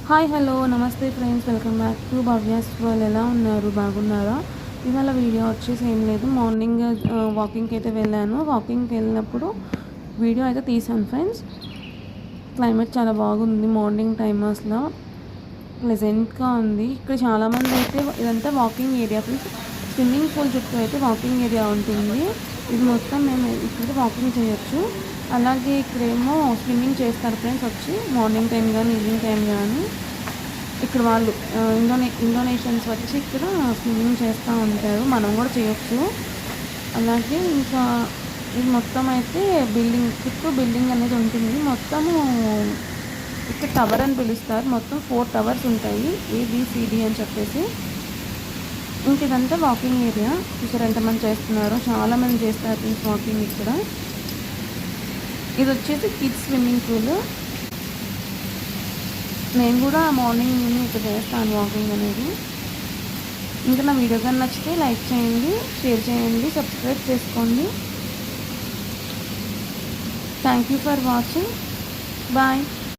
Hi hello నమస్తే friends, welcome back to Bhavya's world. ఎలా ఉన్నారు? బాగున్నారా? ఇవాళ వీడియో వచ్చేసి ఏం లేదు, మార్నింగ్ వాకింగ్కి అయితే వెళ్ళాను. వాకింగ్కి వెళ్ళినప్పుడు వీడియో అయితే తీసాను ఫ్రెండ్స్. క్లైమేట్ చాలా బాగుంది, మార్నింగ్ టైమ్ అసలు ప్లెజెంట్గా ఉంది. ఇక్కడ చాలామంది అయితే ఇదంతా walking area friends. Swimming pool చుట్టూ అయితే వాకింగ్ ఏరియా ఉంటుంది. ఇది మొత్తం మేము ఇక్కడ వాకింగ్ చేయొచ్చు. అలాగే ఇక్కడేమో స్విమ్మింగ్ చేస్తారు ఫ్రెండ్స్, వచ్చి మార్నింగ్ టైం కానీ ఈవినింగ్ టైం కానీ ఇక్కడ వాళ్ళు ఇండోనేషియన్స్ వచ్చి ఇక్కడ స్విమ్మింగ్ చేస్తూ ఉంటారు. మనం కూడా చేయొచ్చు. అలాగే ఇంకా ఇది మొత్తం అయితే బిల్డింగ్ చుట్టూ బిల్డింగ్ అనేది ఉంటుంది. మొత్తము ఇక్కడ టవర్ అని పిలుస్తారు. మొత్తం 4 టవర్స్ ఉంటాయి, ఏబిసిడి అని చెప్పేసి. ఇంక ఇదంతా వాకింగ్ ఏరియా. చూసారు ఎంతమంది చేస్తున్నారు, చాలామంది చేస్తారు ఫ్రెండ్స్ వాకింగ్ ఇక్కడ. ఇది వచ్చేసి కిడ్స్ స్విమ్మింగ్ పూల్. నేను కూడా మార్నింగ్ ఇక్కడ చేస్తాను వాకింగ్ అనేది. ఇంకా నా వీడియో కానీ నచ్చితే లైక్ చేయండి, షేర్ చేయండి, సబ్స్క్రైబ్ చేసుకోండి. Thank you for watching. Bye.